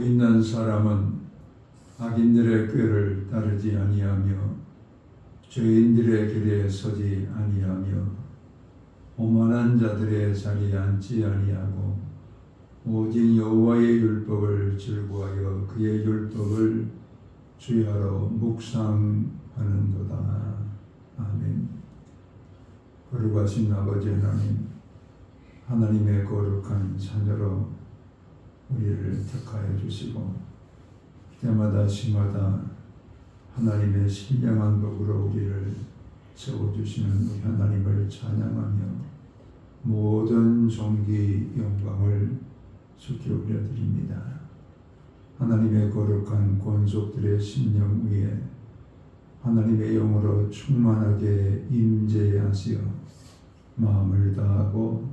있는 사람은 악인들의 꾀를 따르지 아니하며 죄인들의 길에 서지 아니하며 오만한 자들의 자리에 앉지 아니하고 오직 여호와의 율법을 즐거워하여 그의 율법을 주야로 묵상하는도다. 아멘. 거룩하신 아버지 하나님, 하나님의 거룩한 자녀로 우리를 택하여 주시고 때마다 시마다 하나님의 신령한 복으로 우리를 세워주시는 우리 하나님을 찬양하며 모든 존귀 영광을 주께 올려드립니다. 하나님의 거룩한 권속들의 심령 위에 하나님의 영으로 충만하게 임재하시어 마음을 다하고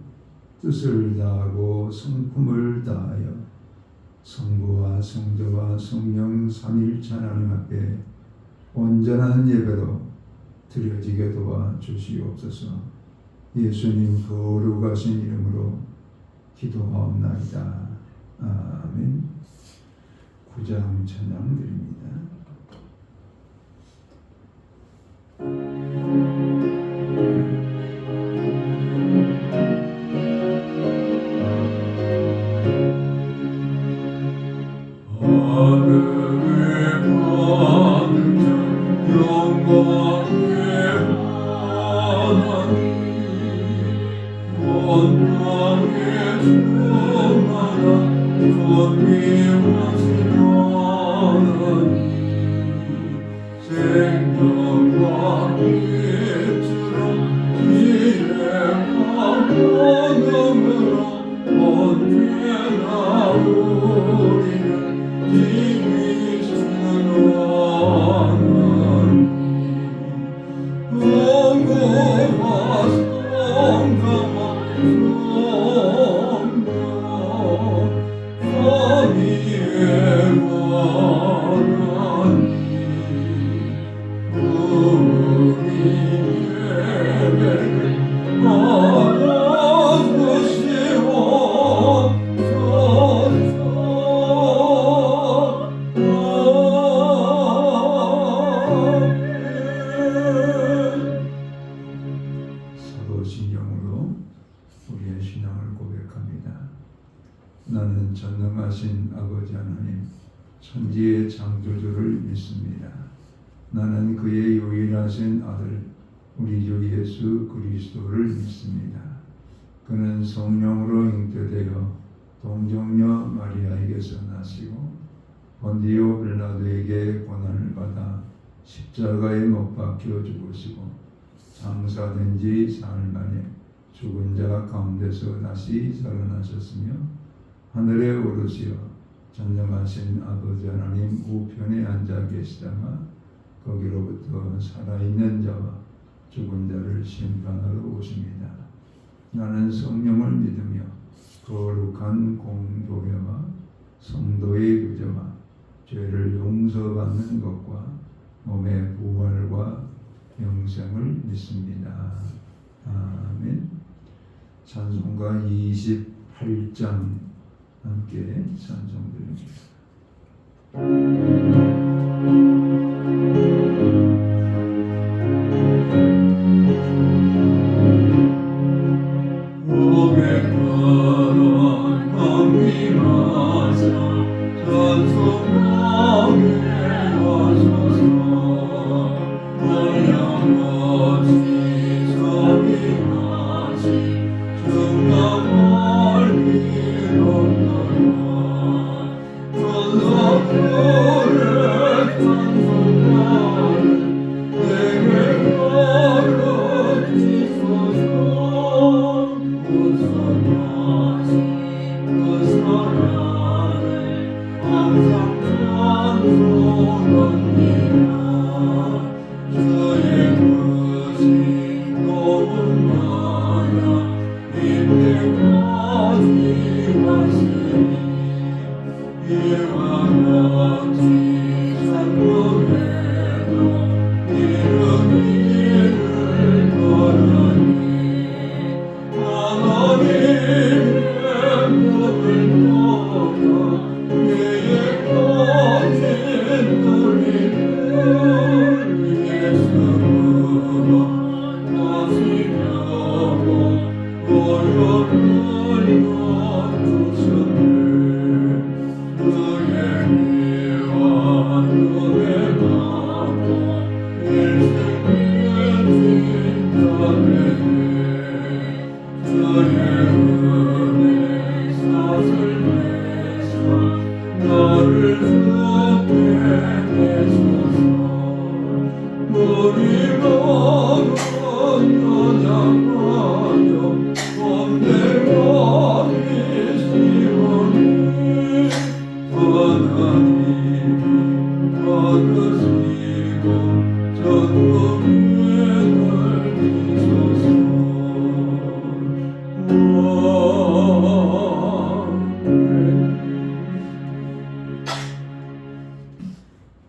뜻을 다하고 성품을 다하여 성부와 성자와 성령 삼위일체 하나님 앞에 온전한 예배로 드려지게 도와주시옵소서. 예수님 거룩하신 이름으로 기도하옵나이다. 아멘. 9장 찬양 드립니다. 나는 전능하신 아버지 하나님 천지의 창조주를 믿습니다. 나는 그의 유일하신 아들 우리 주 예수 그리스도를 믿습니다. 그는 성령으로 잉태되어 동정녀 마리아에게서 나시고 본디오 빌라도에게 고난을 받아 십자가에 못 박혀 죽으시고 장사된 지 사흘 만에 죽은 자 가운데서 다시 살아나셨으며 하늘에 오르시어 전능하신 아버지 하나님 우편에 앉아 계시다가 거기로부터 살아있는 자와 죽은 자를 심판하러 오십니다. 나는 성령을 믿으며 거룩한 공교회와 성도의 교제와 죄를 용서받는 것과 몸의 부활과 영생을 믿습니다. 아멘. 찬송가 28장 함께 찬송드립니다. Yeah.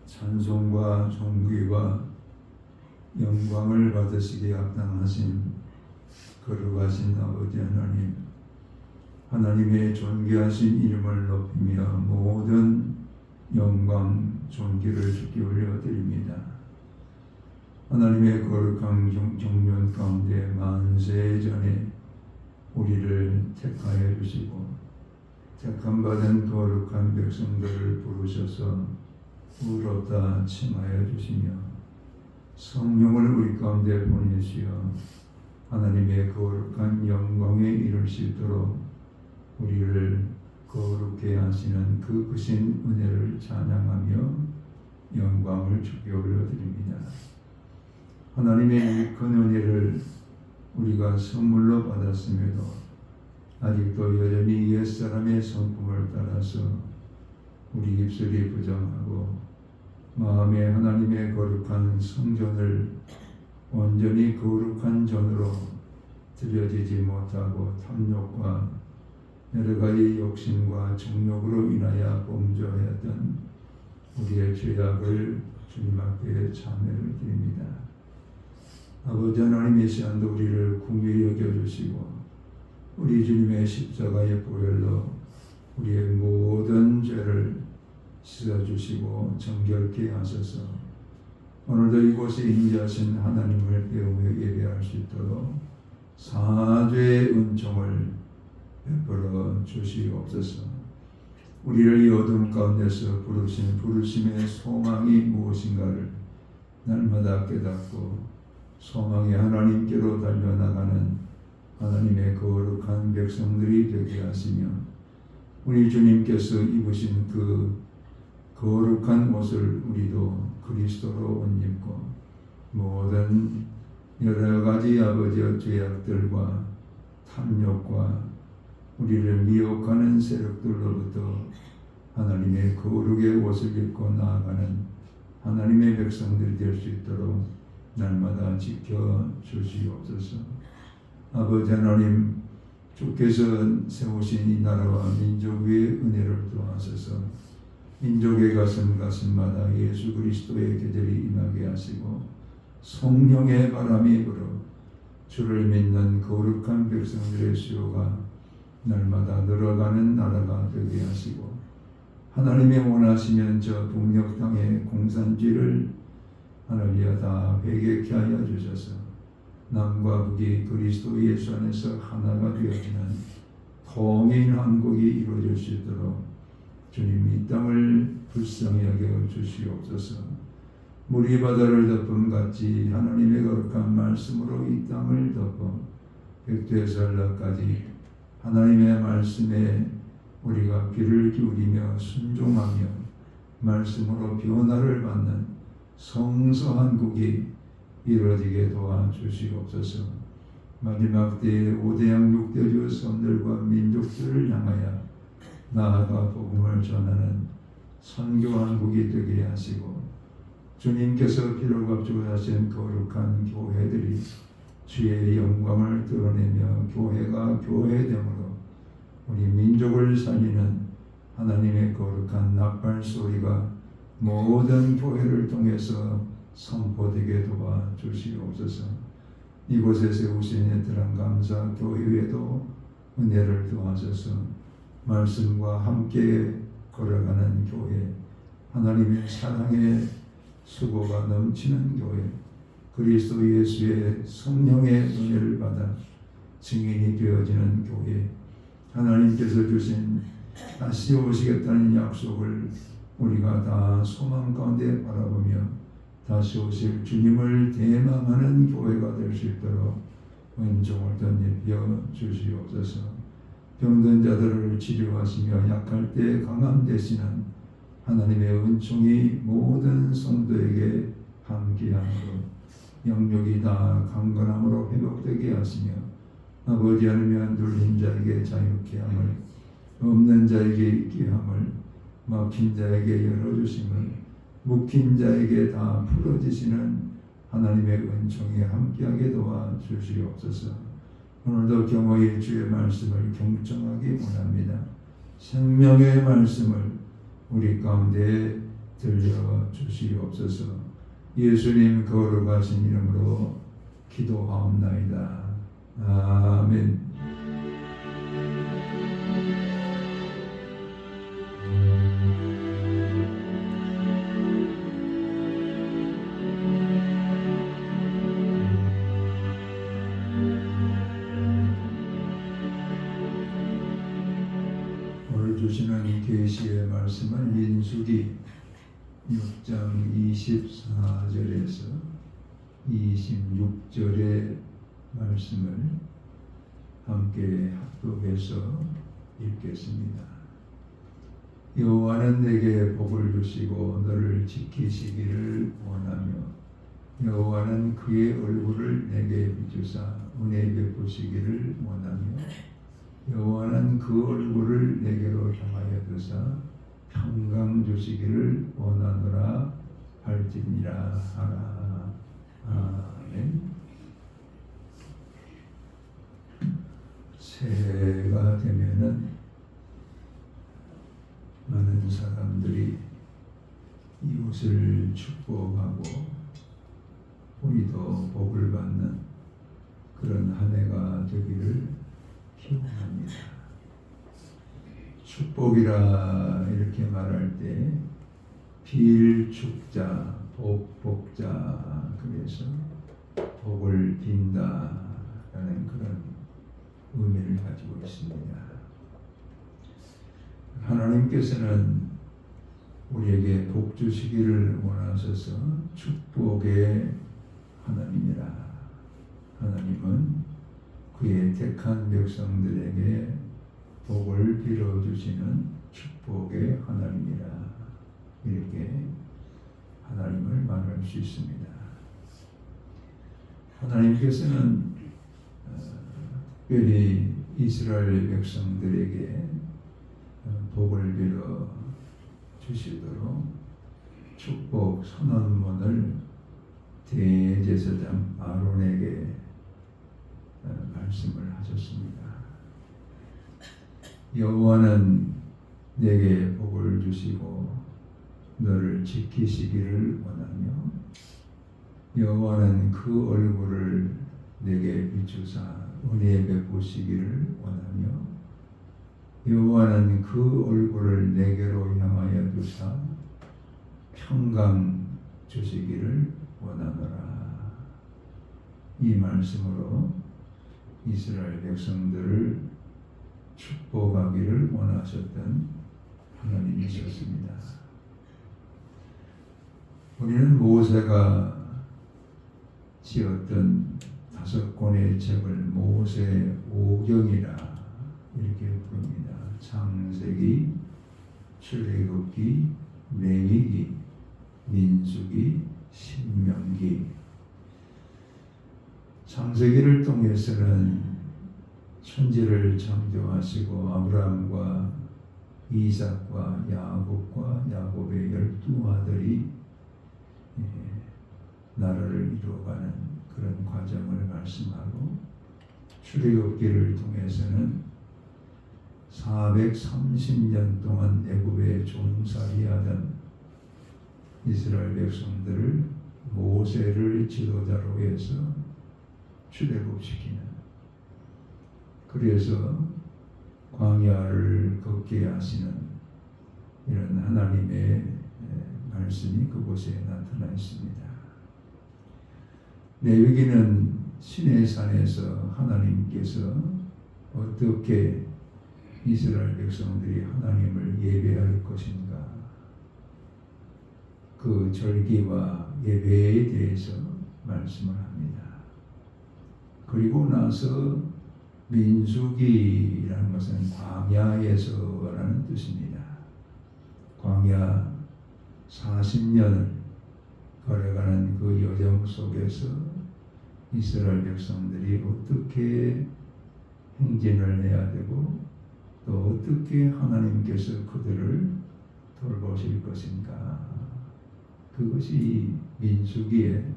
찬송과 존귀와 영광을 받으시기에 합당하신 거룩하신 아버지 하나님, 하나님의 존귀하신 이름을 높이며 모든 영광 존귀를 주께 올려드립니다. 하나님의 거룩한 경륜 가운데 만세 전에 우리를 택하여 주시고 택함받은 거룩한 백성들을 부르셔서 의롭다 칭하여 주시며 성령을 우리 가운데 보내시어 하나님의 거룩한 영광에 이를 수 있도록 우리를 거룩게 하시는 그 크신 은혜를 찬양하며 영광을 주께 올려드립니다. 하나님의 큰 은혜를 우리가 선물로 받았음에도 아직도 여전히 옛사람의 성품을 따라서 우리 입술이 부정하고 마음에 하나님의 거룩한 성전을 온전히 거룩한 전으로 드려지지 못하고 탐욕과 여러 가지 욕심과 정욕으로 인하여 범죄하였던 우리의 죄악을 주님 앞에 참회를 드립니다. 아버지 하나님, 이 시간도 우리를 긍휼히 여겨주시고 우리 주님의 십자가의 보혈로 우리의 모든 죄를 씻어주시고 정결케 하셔서 오늘도 이곳에 임재하신 하나님을 배우며 예배할 수 있도록 사죄의 은총을 베풀어 주시옵소서. 우리를 이 어둠 가운데서 부르신 부르심의 소망이 무엇인가를 날마다 깨닫고 소망의 하나님께로 달려나가는 하나님의 거룩한 백성들이 되게 하시며 우리 주님께서 입으신 그 거룩한 옷을 우리도 그리스도로 옷 입고 모든 여러 가지 아버지의 죄악들과 탐욕과 우리를 미혹하는 세력들로부터 하나님의 거룩의 옷을 입고 나아가는 하나님의 백성들이 될 수 있도록 날마다 지켜 주시옵소서. 아버지 하나님, 주께서 세우신 이 나라와 민족 위에 은혜를 더하셔서 민족의 가슴마다 예수 그리스도의 계절이 임하게 하시고 성령의 바람이 불어 주를 믿는 거룩한 백성들의 수요가 날마다 늘어가는 나라가 되게 하시고 하나님의 원하시면 저 북녘 땅의 공산지를 하나님이여 다 회개케 하여 주셔서 남과 북이 그리스도 예수 안에서 하나가 되어지는 통일 한국이 이루어질 수 있도록 주님 이 땅을 불쌍히 여겨 주시옵소서. 물이 바다를 덮음 같이 하나님의 거룩한 말씀으로 이 땅을 덮어 백두에서까지 하나님의 말씀에 우리가 귀를 기울이며 순종하며 말씀으로 변화를 받는 성서한국이 이루어지게 도와주시옵소서. 마지막 때에 5대양 6대주 성들과 민족들을 향하여 나아가 복음을 전하는 선교한국이 되게 하시고 주님께서 피를 값주하신 거룩한 교회들이 주의 영광을 드러내며 교회가 교회됨으로 우리 민족을 살리는 하나님의 거룩한 나팔 소리가 모든 교회를 통해서 선포되게 도와주시옵소서. 이곳에 세우신 애틀한 감사 교회에도 은혜를 더하셔서 말씀과 함께 걸어가는 교회, 하나님의 사랑의 수고가 넘치는 교회, 그리스도 예수의 성령의 은혜를 받아 증인이 되어지는 교회, 하나님께서 주신 다시 오시겠다는 약속을 우리가 다 소망 가운데 바라보며 다시 오실 주님을 대망하는 교회가 될 수 있도록 은총을 덧입혀 주시옵소서. 병든 자들을 치료하시며 약할 때 강함 되시는 하나님의 은총이 모든 성도에게 함께함으로 영육이 다 강건함으로 회복되게 하시며 아버지 아니면 눌린 자에게 자유케 함을 없는 자에게 있게 함을 막힌 자에게 열어주심을 묶인 자에게 다 풀어주시는 하나님의 은총이 함께하게 도와주시옵소서. 오늘도 경호의 주의 말씀을 경청하기 원합니다. 생명의 말씀을 우리 가운데 들려주시옵소서. 예수님 거룩하신 이름으로 기도하옵나이다. 아멘. 오늘 주시는 계시의 말씀은 민수기 6장 24절에서 26절의 말씀을 함께 합독해서 읽겠습니다. 여호와는 내게 복을 주시고 너를 지키시기를 원하며 여호와는 그의 얼굴을 내게 비추사 은혜 베푸시기를 원하며 여호와는 그 얼굴을 내게로 향하여 두사 평강 주시기를 원하노라 할지니라 하라. 아멘. 새해가 되면은 많은 사람들이 이웃을 축복하고 우리도 복을 받는 그런 한 해가 되기를 기원합니다. 축복이라 이렇게 말할 때 빌축자, 복복자, 그래서 복을 빈다라는 그런 의미를 가지고 있습니다. 하나님께서는 우리에게 복 주시기를 원하셔서 축복의 하나님이라. 하나님은 그의 택한 백성들에게 복을 빌어주시는 축복의 하나님이라. 이렇게 하나님을 말할 수 있습니다. 하나님께서는 특별히 이스라엘 백성들에게 복을 빌어 주시도록 축복 선언문을 대제사장 아론에게 말씀을 하셨습니다. 여호와는 내게 복을 주시고 너를 지키시기를 원하며 여호와는 그 얼굴을 내게 비추사 은혜 베푸시기를 원하며 여호와는 그 얼굴을 내게로 향하여 두사 평강 주시기를 원하노라. 이 말씀으로 이스라엘 백성들을 축복하기를 원하셨던 하나님이셨습니다. 우리는 모세가 지었던 5권의 책을 모세 오경이라 이렇게 부릅니다. 창세기, 출애굽기, 레위기, 민수기, 신명기. 창세기를 통해서는 천지를 창조하시고 아브라함과 이삭과 야곱과 야곱의 12아들이 나라를 이루어가는 그런 과정을 말씀하고 출애굽기를 통해서는 430년 동안 애굽에 종살이하던 이스라엘 백성들을 모세를 지도자로 해서 출애굽시키는, 그래서 광야를 걷게 하시는 이런 하나님의 말씀이 그곳에 나타나 있습니다. 레위기는 시내산에서 하나님께서 어떻게 이스라엘 백성들이 하나님을 예배할 것인가, 그 절기와 예배에 대해서 말씀을 합니다. 그리고 나서 민수기라는 것은 광야에서라는 뜻입니다. 광야 40년을 걸어가는 그 여정 속에서 이스라엘 백성들이 어떻게 행진을 해야 되고 또 어떻게 하나님께서 그들을 돌보실 것인가, 그것이 민수기에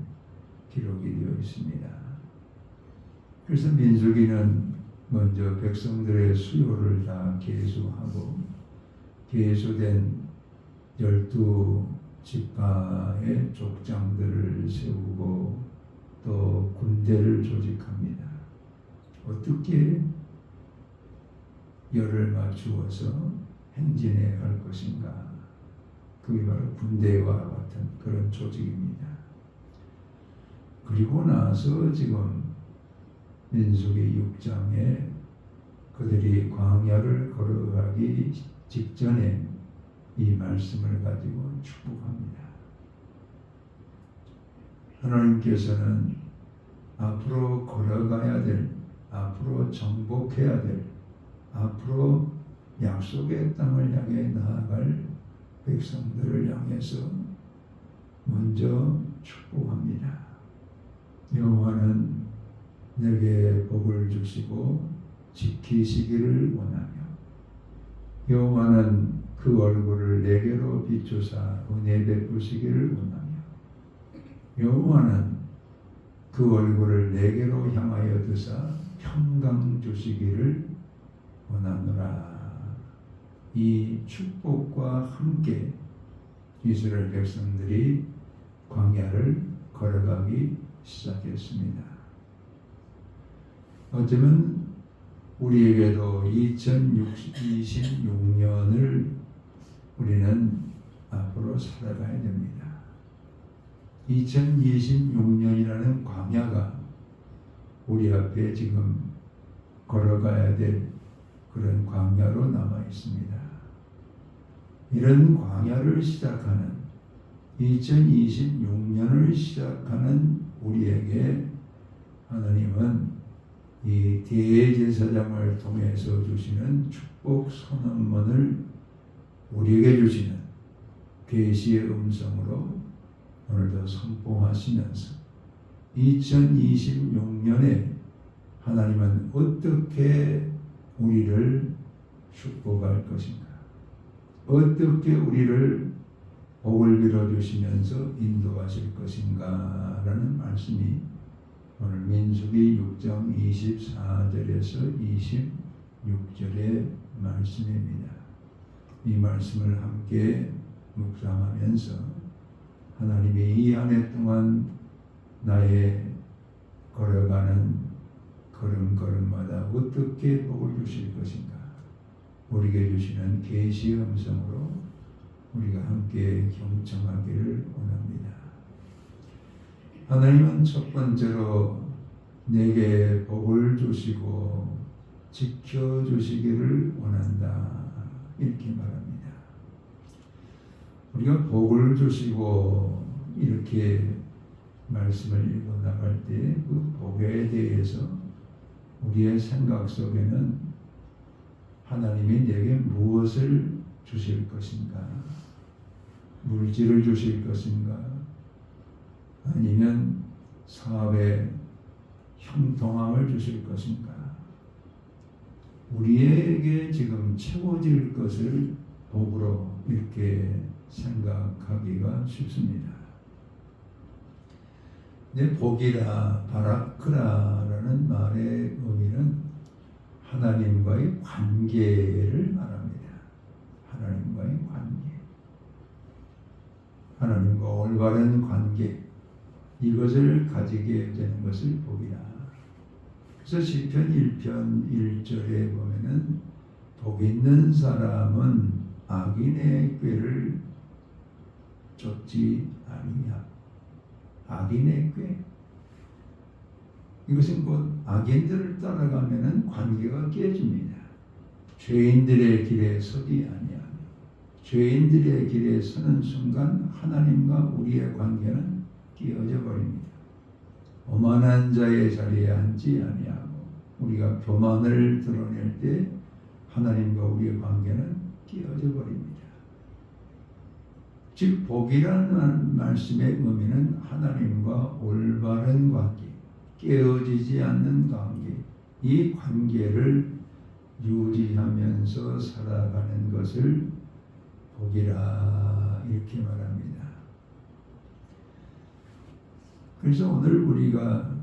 기록이 되어 있습니다. 그래서 민수기는 먼저 백성들의 수요를 다 계수하고 계수된 12지파의 족장들을 세우고 또 군대를 조직합니다. 어떻게 열을 맞추어서 행진해 갈 것인가, 그게 바로 군대와 같은 그런 조직입니다. 그리고 나서 지금 민수기 6장에 그들이 광야를 걸어가기 직전에 이 말씀을 가지고 축복합니다. 하나님께서는 앞으로 걸어가야 될, 앞으로 정복해야 될, 앞으로 약속의 땅을 향해 나아갈 백성들을 향해서 먼저 축복합니다. 여호와는 내게 복을 주시고 지키시기를 원하며, 여호와는 그 얼굴을 내게로 비추사 은혜 베푸시기를 원하며, 여호와는 그 얼굴을 내게로 향하여 드사 평강 주시기를 원하노라. 이 축복과 함께 이스라엘 백성들이 광야를 걸어가기 시작했습니다. 어쩌면 우리에게도 2026년을 우리는 앞으로 살아가야 됩니다. 2026년이라는 광야가 우리 앞에 지금 걸어가야 될 그런 광야로 남아 있습니다. 이런 광야를 시작하는 2026년을 시작하는 우리에게 하나님은 이 대제사장을 통해서 주시는 축복 선언문을 우리에게 주시는 계시의 음성으로 오늘도 선포하시면서 2026년에 하나님은 어떻게 우리를 축복할 것인가, 어떻게 우리를 복을 빌어주시면서 인도하실 것인가 라는 말씀이 오늘 민수기 6장 24절에서 26절의 말씀입니다. 이 말씀을 함께 묵상하면서 하나님이 이 한 해 동안 나의 걸어가는 걸음걸음마다 어떻게 복을 주실 것인가, 우리에게 주시는 계시의 음성으로 우리가 함께 경청하기를 원합니다. 하나님은 첫 번째로 내게 복을 주시고 지켜주시기를 원한다, 이렇게 말합니다. 우리가 복을 주시고 이렇게 말씀을 읽어 나갈 때 그 복에 대해서 우리의 생각 속에는 하나님이 내게 무엇을 주실 것인가, 물질을 주실 것인가, 아니면 사업에 형통함을 주실 것인가, 우리에게 지금 채워질 것을 복으로 이렇게 생각하기가 쉽습니다. 내 복이라 바라크라라는 말의 의미는 하나님과의 관계를 말합니다. 하나님과의 관계, 하나님과 올바른 관계, 이것을 가지게 되는 것을 복이라. 그래서 시편 1편 1절에 보면은 복 있는 사람은 악인의 꾀를 쫓지 아니냐. 악인의 꾀, 이것은 곧 악인들을 따라가면은 관계가 깨집니다. 죄인들의 길에 서지 아니하며, 죄인들의 길에 서는 순간 하나님과 우리의 관계는 깨어져 버립니다. 오만한 자의 자리에 앉지 아니하고, 우리가 교만을 드러낼 때 하나님과 우리의 관계는 깨어져 버립니다. 즉 복이라는 말씀의 의미는 하나님과 올바른 관계, 깨어지지 않는 관계, 이 관계를 유지하면서 살아가는 것을 복이라 이렇게 말합니다. 그래서 오늘 우리가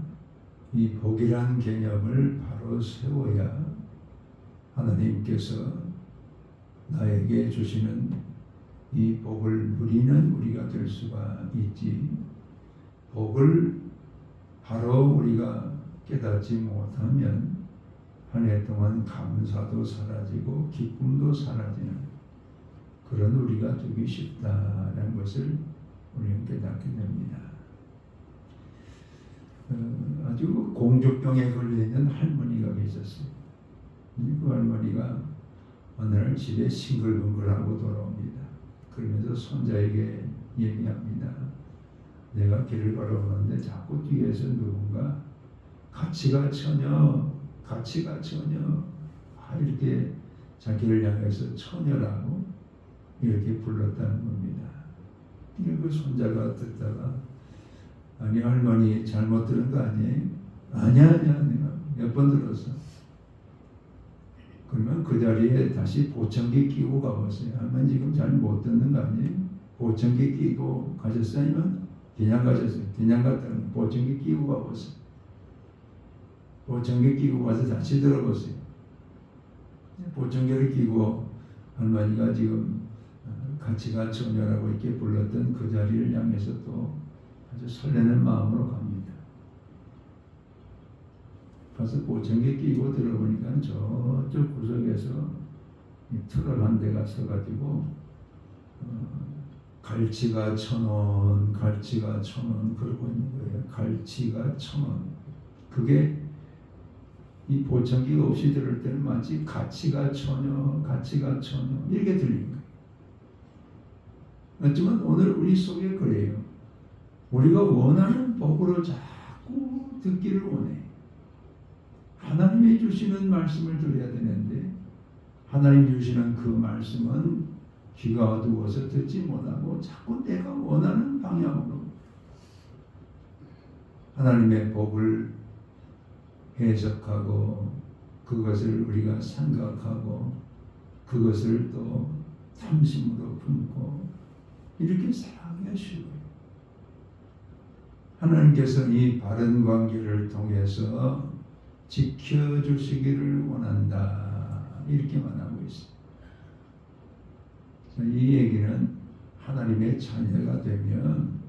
이 복이란 개념을 바로 세워야 하나님께서 나에게 주시는 이 복을 누리는 우리가 될 수가 있지. 복을 바로 우리가 깨닫지 못하면 한 해 동안 감사도 사라지고 기쁨도 사라지는 그런 우리가 되기 쉽다는 것을 우리는 깨닫게 됩니다. 아주 공주병에 걸려있는 할머니가 계셨어요. 그 할머니가 어느 날 집에 싱글벙글하고 돌아옵니다. 그러면서 손자에게 얘기합니다. 내가 길을 걸어오는데 자꾸 뒤에서 누군가 같이 가 처녀 이렇게 자기를 향해서 처녀라고 이렇게 불렀다는 겁니다. 그 손자가 듣다가 아니 할머니 잘못 들은 거 아니에요? 아니야 내가 몇 번 들었어. 그러면 그 자리에 다시 보청기 끼고 가보세요. 할머니 지금 잘 못 듣는 거 아니에요? 보청기 끼고 가셨어요? 아니면 그냥 가셨어요? 그냥 갔다는 보청기 끼고 가보세요. 보청기 끼고 가서 다시 들어보세요. 보청기를 끼고 할머니가 지금 같이 가 처녀라고 이렇게 불렀던 그 자리를 향해서 또 아주 설레는 마음으로 갑니다. 가서 보청기 끼고 들어보니까 저쪽 구석에서 트럭 한 대가 서가지고 갈치가 1,000원 그러고 있는 거예요. 갈치가 1,000원. 그게 이 보청기가 없이 들을 때는 마치 가치가 처녀 이렇게 들리는 거예요. 하지만 오늘 우리 속에 그래요. 우리가 원하는 복으로 자꾸 듣기를 원해. 하나님이 주시는 말씀을 들어야 되는데 하나님 주시는 그 말씀은 귀가 어두워서 듣지 못하고 자꾸 내가 원하는 방향으로 하나님의 복을 해석하고 그것을 우리가 생각하고 그것을 또 탐심으로 품고 이렇게 살아가기가 쉬워요. 하나님께서 이 바른 관계를 통해서 지켜주시기를 원한다 이렇게 말하고 있습니다. 이 얘기는 하나님의 자녀가 되면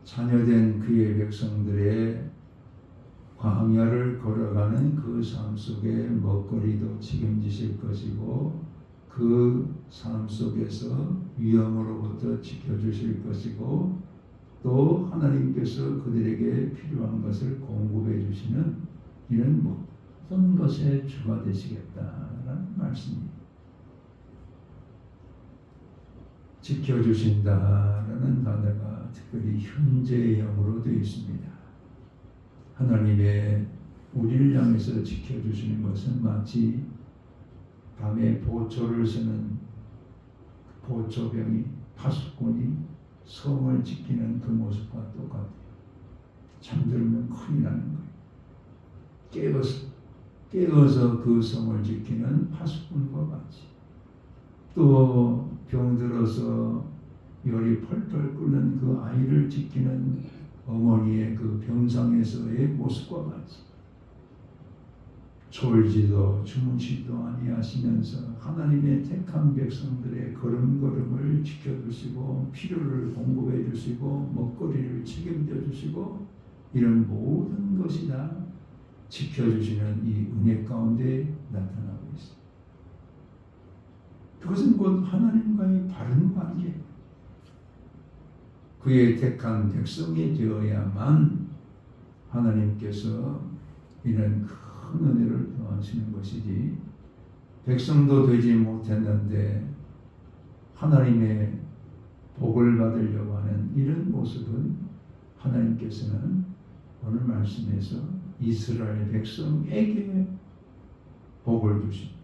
자녀된 그의 백성들의 광야를 걸어가는 그 삶 속에 먹거리도 책임지실 것이고 그 삶 속에서 위험으로부터 지켜주실 것이고 또 하나님께서 그들에게 필요한 것을 공급해 주시는 이런 모든 것의 주가 되시겠다라는 말씀입니다. 지켜주신다라는 단어가 특별히 현재형으로 되어 있습니다. 하나님의 우리를 향해서 지켜주시는 것은 마치 밤에 보초를 서는 보초병이 파수꾼이 성을 지키는 그 모습과 똑같아요. 잠들면 큰일 나는 거예요. 깨어서 그 성을 지키는 파수꾼과 같이 또 병들어서 열이 펄펄 끓는 그 아이를 지키는 어머니의 그 병상에서의 모습과 같이 졸지도 주무시도 아니하시면서 하나님의 택한 백성들의 걸음걸음을 지켜주시고 필요를 공급해 주시고 먹거리를 책임져 주시고 이런 모든 것이 다 지켜주시는 이 은혜 가운데 나타나고 있습니다. 그것은 곧 하나님과의 바른 관계, 그의 택한 백성이 되어야만 하나님께서 이런 큰 은혜를 더하시는 것이지 백성도 되지 못했는데 하나님의 복을 받으려고 하는 이런 모습은 하나님께서는 오늘 말씀에서 이스라엘 백성에게 복을 주십니다.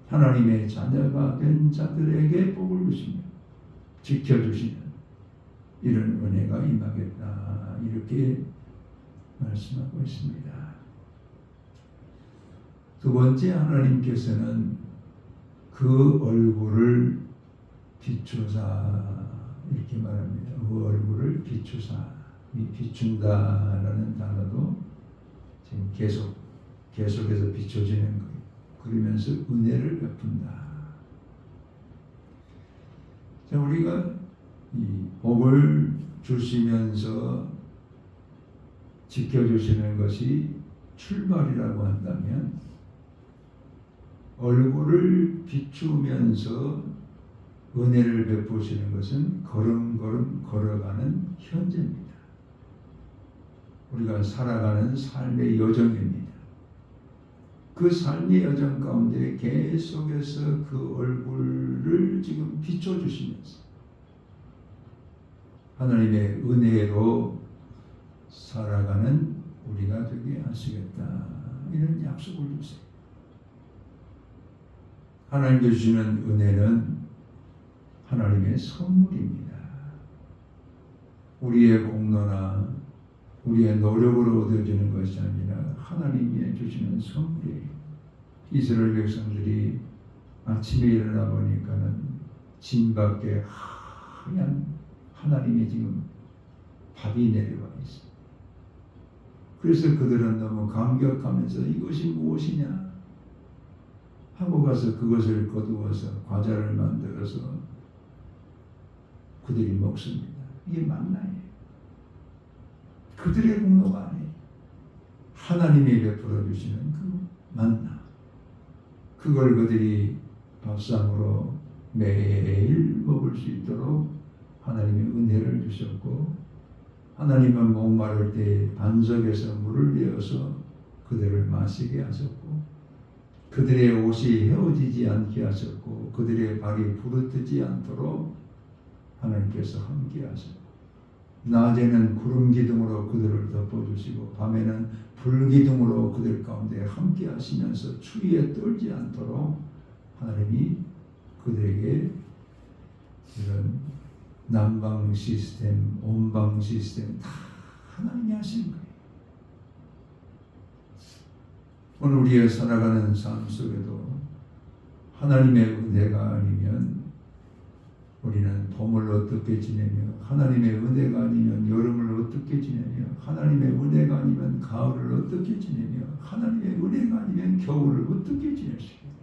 하나님의 자녀가 된 자들에게 복을 주십니다. 지켜주시는 이런 은혜가 임하겠다, 이렇게 말씀하고 있습니다. 두 번째, 하나님께서는 그 얼굴을 비추사, 이렇게 말합니다. 그 얼굴을 비추사. 이 비춘다라는 단어도 지금 계속해서 비춰지는 거예요. 그러면서 은혜를 베푼다. 자, 우리가 이 복을 주시면서 지켜주시는 것이 출발이라고 한다면, 얼굴을 비추면서 은혜를 베푸시는 것은 걸음걸음 걸어가는 현재입니다. 우리가 살아가는 삶의 여정입니다. 그 삶의 여정 가운데 계속해서 그 얼굴을 지금 비춰주시면서 하나님의 은혜로 살아가는 우리가 되게 하시겠다, 이런 약속을 주세요. 하나님께 주시는 은혜는 하나님의 선물입니다. 우리의 공로나 우리의 노력으로 얻어지는 것이 아니라 하나님이 주시는 선물이에요. 이스라엘 백성들이 아침에 일어나 보니까는 진 밖에 하얀 하나님이 지금 밥이 내려와 있어요. 그래서 그들은 너무 감격하면서 이것이 무엇이냐 하고 가서 그것을 거두어서 과자를 만들어서 그들이 먹습니다. 이게 만나예요. 그들의 공로가 아니에요. 하나님이 베풀어 주시는 그 만나, 그걸 그들이 밥상으로 매일 먹을 수 있도록 하나님이 은혜를 주셨고, 하나님은 목마를 때 반석에서 물을 내어서 그들을 마시게 하셨고, 그들의 옷이 헤어지지 않게 하셨고, 그들의 발이 부르뜨지 않도록 하나님께서 함께 하셨고, 낮에는 구름 기둥으로 그들을 덮어주시고 밤에는 불 기둥으로 그들 가운데 함께 하시면서 추위에 떨지 않도록 하나님이 그들에게 이런 난방 시스템, 온방 시스템 다 하나님이 하신 거예요. 오늘 우리의 살아가는 삶 속에도 하나님의 은혜가 아니면 우리는 봄을 어떻게 지내며, 하나님의 은혜가 아니면 여름을 어떻게 지내며, 하나님의 은혜가 아니면 가을을 어떻게 지내며, 하나님의 은혜가 아니면 겨울을 어떻게 지낼 수 있습니까?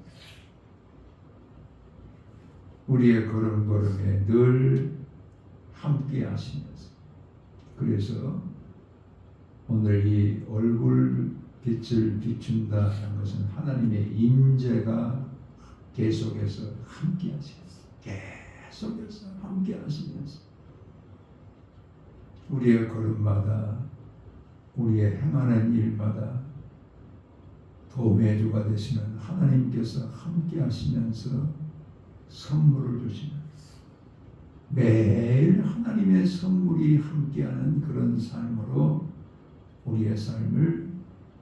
우리의 걸음걸음에 늘 함께 하시면서, 그래서 오늘 이 얼굴 빛을 비춘다는 것은 하나님의 임재가 계속해서 함께 하시면서, 계속해서 함께 하시면서 우리의 걸음마다, 우리의 행하는 일마다 도매주가 되시는 하나님께서 함께 하시면서 선물을 주시는, 매일 하나님의 선물이 함께하는 그런 삶으로 우리의 삶을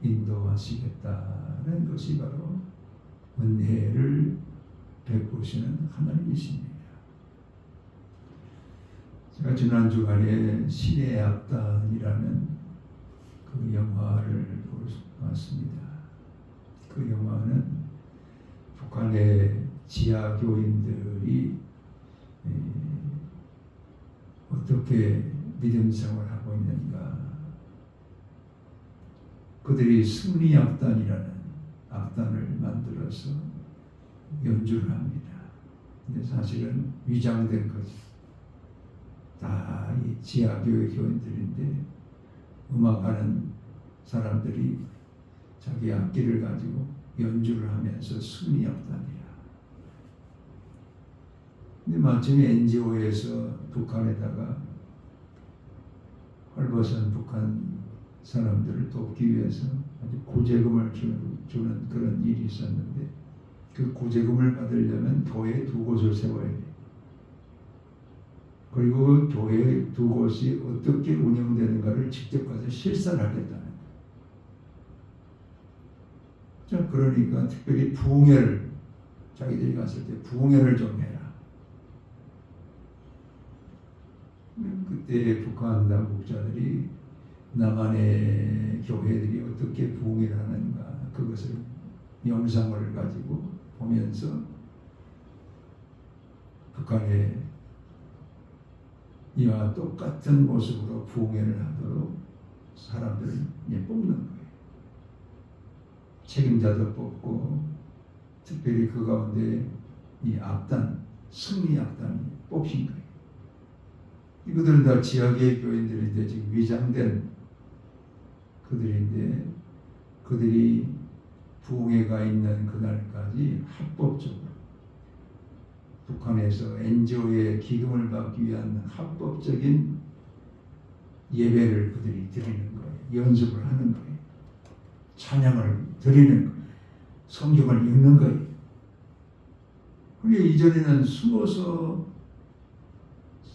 인도하시겠다는 것이 바로 은혜를 베푸시는 하나님이십니다. 제가 지난 주간에 신의 악단이라는 그 영화를 봤습니다. 그 영화는 북한의 지하 교인들이 어떻게 믿음 생활을 하고 있는가, 그들이 승리 악단이라는 악단을 만들어서 연주를 합니다. 근데 사실은 위장된 거죠. 다 이 지하교회 교인들인데 음악하는 사람들이 자기 악기를 가지고 연주를 하면서 승리 악단이야. 근데 마침 NGO에서 북한에다가 헐벗은 북한 사람들을 돕기 위해서 아주 구제금을 주는 그런 일이 있었는데, 그 구제금을 받으려면 교회 두 곳을 세워야 돼. 그리고 그 교회 두 곳이 어떻게 운영되는가를 직접 가서 실사를 하겠다는 거예요. 자, 그러니까 특별히 부흥회를, 자기들이 갔을 때 부흥회를 좀 해라. 그때 북한 당국자들이 남한의 교회들이 어떻게 부흥을 하는가 그것을 영상을 가지고 보면서 북한의 이와 똑같은 모습으로 부흥회를 하도록 사람들을 뽑는 거예요. 책임자도 뽑고 특별히 그 가운데 이 악단, 승리 악단이 뽑힌 거예요. 이것들은 다 지하계의 교인들인데 지금 위장된 그들인데 그들이 부흥회가 있는 그날까지 합법적으로 북한에서 NGO의 기금을 받기 위한 합법적인 예배를 그들이 드리는 거예요. 연습을 하는 거예요. 찬양을 드리는 거예요. 성경을 읽는 거예요. 그리고 이전에는 숨어서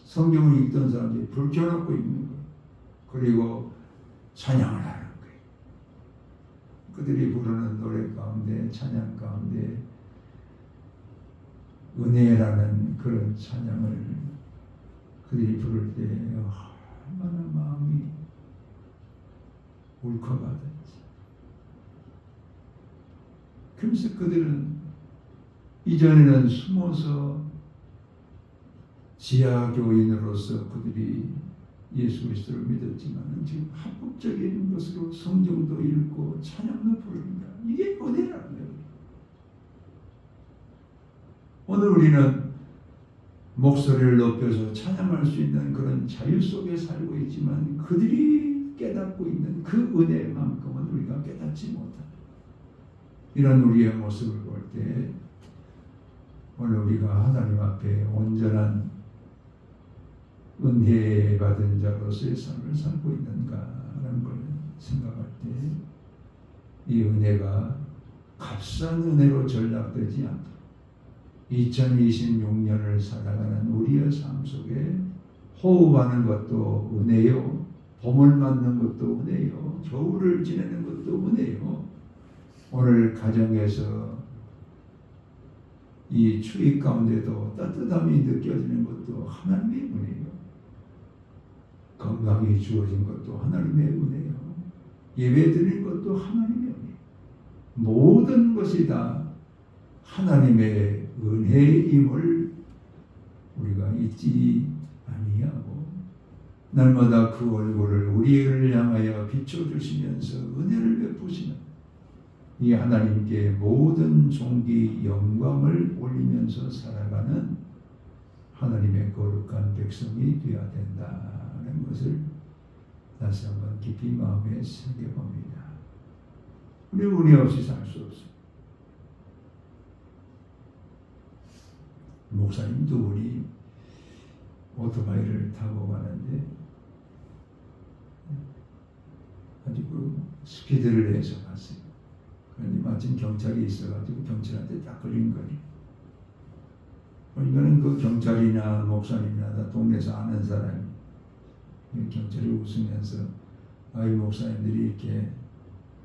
성경을 읽던 사람들이 불 켜놓고 읽는 거예요. 그리고 찬양을 하는 거예요. 그들이 부르는 노래 가운데 찬양 가운데 은혜라는 그런 찬양을 그들이 부를 때 얼마나 마음이 울컥하던지. 그래서 그들은 이전에는 숨어서 지하교인으로서 그들이 예수 그리스도를 믿었지만 지금 합법적인 것으로 성경도 읽고 찬양도 부릅니다. 이게 은혜라는 거예요. 오늘 우리는 목소리를 높여서 찬양할 수 있는 그런 자유 속에 살고 있지만 그들이 깨닫고 있는 그 은혜만큼은 우리가 깨닫지 못합니다. 이런 우리의 모습을 볼 때 오늘 우리가 하나님 앞에 온전한 은혜 받은 자로서의 삶을 살고 있는가라는 걸 생각할 때 이 은혜가 값싼 은혜로 전락되지 않도록 2026년을 살아가는 우리의 삶 속에 호흡하는 것도 은혜요, 봄을 맞는 것도 은혜요, 겨울을 지내는 것도 은혜요, 오늘 가정에서 이 추위 가운데도 따뜻함이 느껴지는 것도 하나님의 은혜요, 건강이 주어진 것도 하나님의 은혜요, 예배 드리는 것도 하나님의 은혜. 모든 것이 다 하나님의 은혜임을 우리가 잊지 아니하고 날마다 그 얼굴을 우리를 향하여 비춰주시면서 은혜를 베푸시는 이 하나님께 모든 존귀 영광을 올리면서 살아가는 하나님의 거룩한 백성이 되어야 된다는 것을 다시 한번 깊이 마음에 새겨봅니다. 우리 은혜 없이 살 수 없습니다. 목사님 두 분이 오토바이를 타고 가는데 아주 그 스피드를 해서 갔어요. 그런데 마침 경찰이 있어가지고 경찰한테 딱 걸린 거예요. 이거는 그 경찰이나 목사님이나 다 동네에서 아는 사람이 경찰이 웃으면서 이 목사님들이 이렇게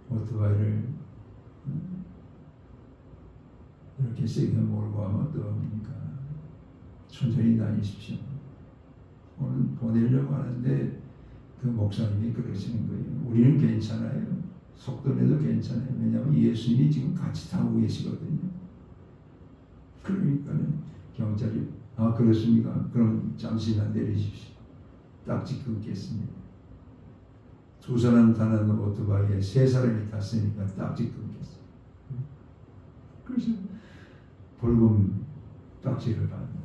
오토바이를 이렇게 세게 몰고 하면 어떡합니까? 천천히 다니십시오. 오늘 보내려고 하는데 그 목사님이 그러시는 거예요. 우리는 괜찮아요. 속도 내도 괜찮아요. 왜냐하면 예수님이 지금 같이 타고 계시거든요. 그러니까는 경찰이 그렇습니까? 그럼 잠시만 내리십시오. 딱지 끊겠습니다. 두 사람 타는 오토바이에 세 사람이 탔으니까 딱지 끊겠어요. 그래서 벌금 딱지를 받는.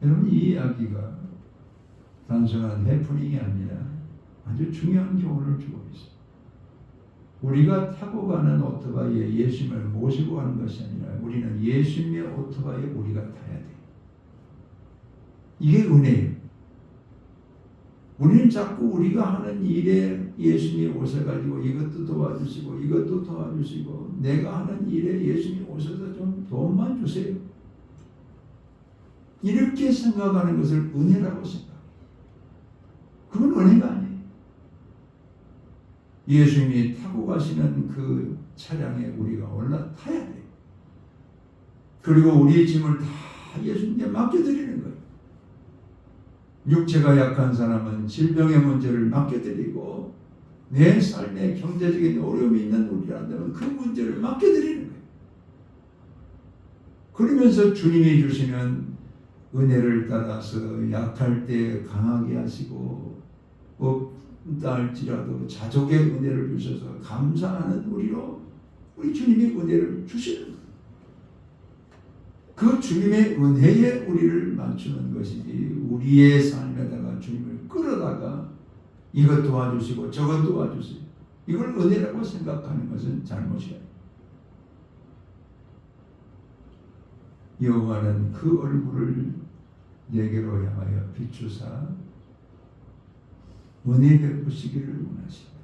여러분 이 이야기가 단순한 해프닝이 아니라 아주 중요한 교훈을 주고 있습니다. 우리가 타고 가는 오토바이에 예수님을 모시고 가는 것이 아니라 우리는 예수님의 오토바이에 우리가 타야 돼요. 이게 은혜예요. 우리는 자꾸 우리가 하는 일에 예수님이 오셔가지고 이것도 도와주시고 이것도 도와주시고 내가 하는 일에 예수님이 오셔서 좀 도움만 주세요. 이렇게 생각하는 것을 은혜라고 생각해요. 그건 은혜가 아니에요. 예수님이 타고 가시는 그 차량에 우리가 올라타야 돼요. 그리고 우리의 짐을 다 예수님께 맡겨드리는 거예요. 육체가 약한 사람은 질병의 문제를 맡겨드리고 내 삶에 경제적인 어려움이 있는 우리라면 그 문제를 맡겨드리는 거예요. 그러면서 주님이 주시는 은혜를 따라서 약할 때 강하게 하시고 없다 할지라도 자족의 은혜를 주셔서 감사하는 우리로 우리 주님이 은혜를 주시는 거예요. 그 주님의 은혜에 우리를 맞추는 것이지 우리의 삶에다가 주님을 끌어다가 이것 도와주시고 저것 도와주세요. 이걸 은혜라고 생각하는 것은 잘못이에요. 여호와는 그 얼굴을 내게로 향하여 비추사 은혜 베푸시기를 원하신다.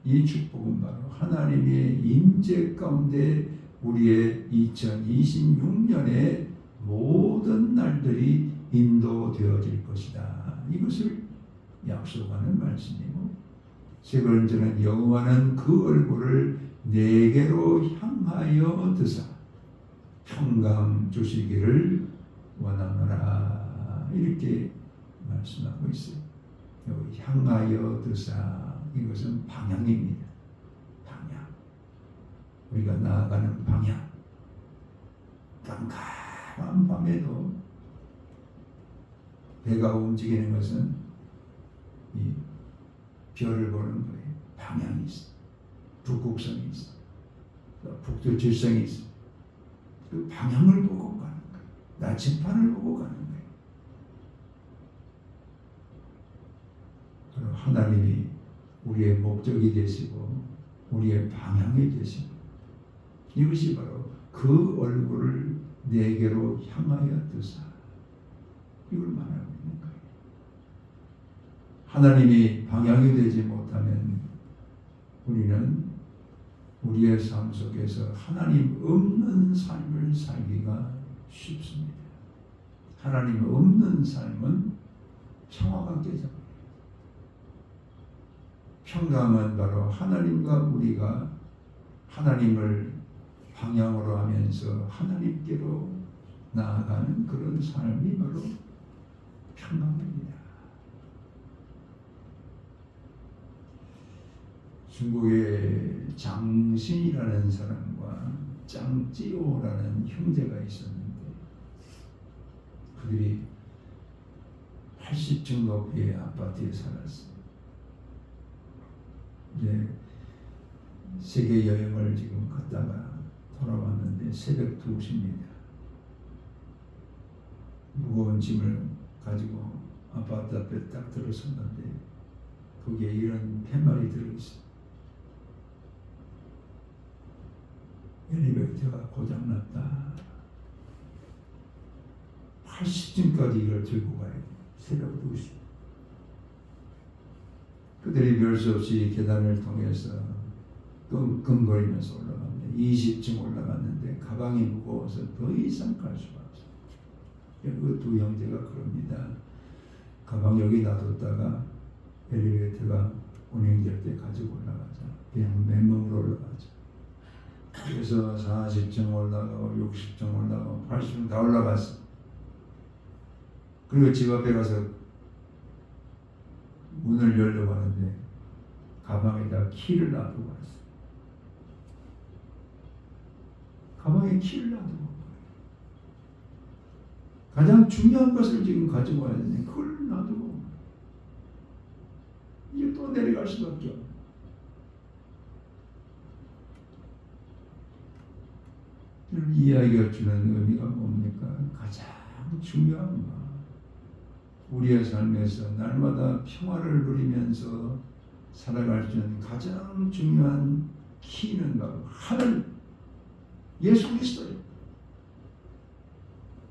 이 축복은 바로 하나님의 임재 가운데 우리의 2026년의 모든 날들이 인도되어질 것이다. 이것을 약속하는 말씀이고, 세 번째는 여호와는 그 얼굴을 내게로 향하여 드사 평강 주시기를 원하노라. 이렇게 말씀하고 있어요. 여기 향하여 드사, 이것은 방향입니다. 방향. 우리가 나아가는 방향. 깜깜한 밤에도 배가 움직이는 것은 이 별을 보는 거예요. 방향이 있어. 북극성이 있어. 북두 질성이 있어. 그 방향을 보고 가는 거예요. 나침반을 보고 가는 거예요. 그럼 하나님이 우리의 목적이 되시고 우리의 방향이 되시고 이것이 바로 그 얼굴을 내게로 향하여 드사, 이걸 말하고 있는 거예요. 하나님이 방향이 되지 못하면 우리는 우리의 삶 속에서 하나님 없는 삶을 살기가 쉽습니다. 하나님 없는 삶은 평화가 깨져버려요. 평강은 바로 하나님과 우리가 하나님을 방향으로 하면서 하나님께로 나아가는 그런 삶이 바로 평강입니다. 중국의 장신이라는 사람과 짱찌오라는 형제가 있었는데 그들이 80층 높이의 아파트에 살았어요. 이제 세계 여행을 지금 갔다가 돌아왔는데 새벽 2시입니다. 무거운 짐을 가지고 아파트 앞에 딱 들어섰는데 거기에 이런 팻말이 들어있어요. 엘리베이터가 고장났다. 80층까지 이걸 들고 가야 돼. 새벽 2시. 그들이 별 수 없이 계단을 통해서 끙끙거리면서 올라갔는데 20층 올라갔는데 가방이 무거워서 더 이상 갈 수가 없어요. 그 두 형제가 그럽니다. 가방 여기 놔뒀다가 엘리베이터가 운행될 때 가지고 올라가자. 그냥 맨몸으로 올라가자. 그래서 40층 올라가고 60층 올라가고 80층 다 올라갔어. 그리고 집 앞에 가서 문을 열려고 하는데 가방에다 키를 놔두고 왔어. 가방에 키를 놔두고 왔어요. 가장 중요한 것을 지금 가지고 와야 되는데 그걸 놔두고 이제 또 내려갈 수밖에 없어. 이 이야기가 주는 의미가 뭡니까? 가장 중요한 것. 우리의 삶에서 날마다 평화를 누리면서 살아갈 수 있는 가장 중요한 키는 바로 하늘, 예수 그리스도예요.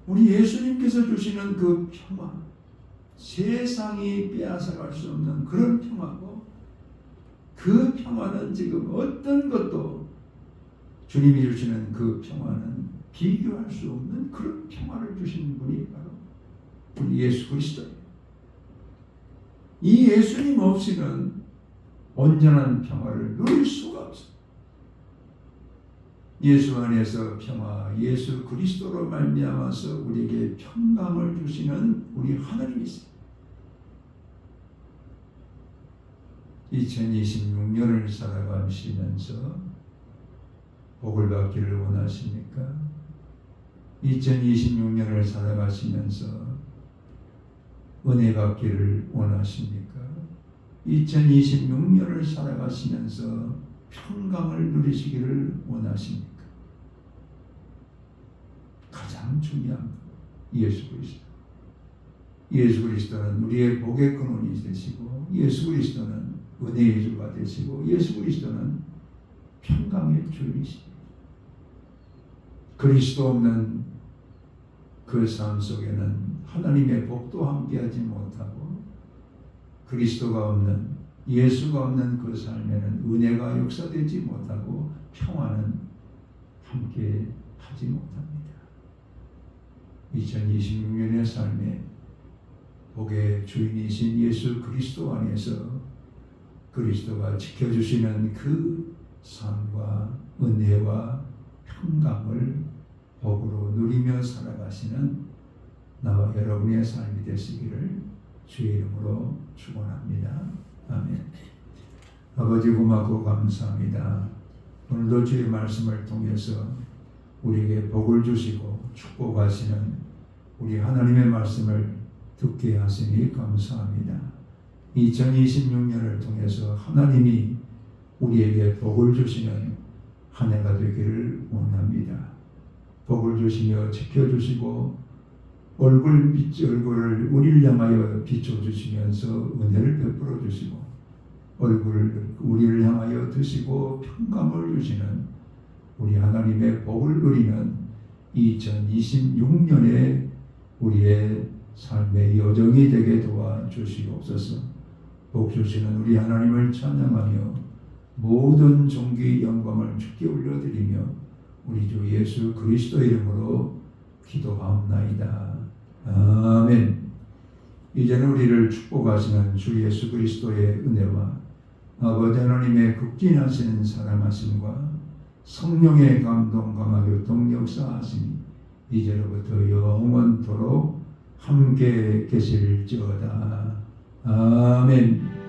우리 예수님께서 주시는 그 평화, 세상이 빼앗아갈 수 없는 그런 평화고, 그 평화는 지금 어떤 것도 주님이 주시는 그 평화는 비교할 수 없는 그런 평화를 주시는 분이 바로 우리 예수 그리스도예요. 이 예수님 없이는 온전한 평화를 누릴 수가 없어요. 예수 안에서 평화, 예수 그리스도로 말미암아서 우리에게 평강을 주시는 우리 하나님이세요. 2026년을 살아가시면서 복을 받기를 원하십니까? 2026년을 살아가시면서 은혜 받기를 원하십니까? 2026년을 살아가시면서 평강을 누리시기를 원하십니까? 가장 중요한 것, 예수 그리스도. 예수 그리스도는 우리의 복의 근원이 되시고, 예수 그리스도는 은혜의 주가 되시고, 예수 그리스도는 평강의 주이십니다. 그리스도 없는 그 삶 속에는 하나님의 복도 함께하지 못하고, 그리스도가 없는, 예수가 없는 그 삶에는 은혜가 역사되지 못하고 평화는 함께 하지 못합니다. 2026년의 삶에 복의 주인이신 예수 그리스도 안에서 그리스도가 지켜주시는 그 삶과 은혜와 평강을 복으로 누리며 살아가시는 나와 여러분의 삶이 되시기를 주의 이름으로 축원합니다. 아멘. 아버지 고맙고 감사합니다. 오늘도 주의 말씀을 통해서 우리에게 복을 주시고 축복하시는 우리 하나님의 말씀을 듣게 하시니 감사합니다. 2026년을 통해서 하나님이 우리에게 복을 주시는 한 해가 되기를 원합니다. 복을 주시며 지켜주시고 얼굴을 우리를 향하여 비춰주시면서 은혜를 베풀어 주시고 얼굴을 우리를 향하여 드시고 평강을 주시는 우리 하나님의 복을 누리는 2026년에 우리의 삶의 여정이 되게 도와주시옵소서. 복 주시는 우리 하나님을 찬양하며 모든 존귀 영광을 주께 올려드리며 우리 주 예수 그리스도 이름으로 기도하옵나이다. 아멘. 이제는 우리를 축복하시는 주 예수 그리스도의 은혜와 아버지 하나님의 극진하시는 사랑하심과 성령의 감동 감화교통 역사하심이 이제로부터 영원토록 함께 계실지어다. 아멘.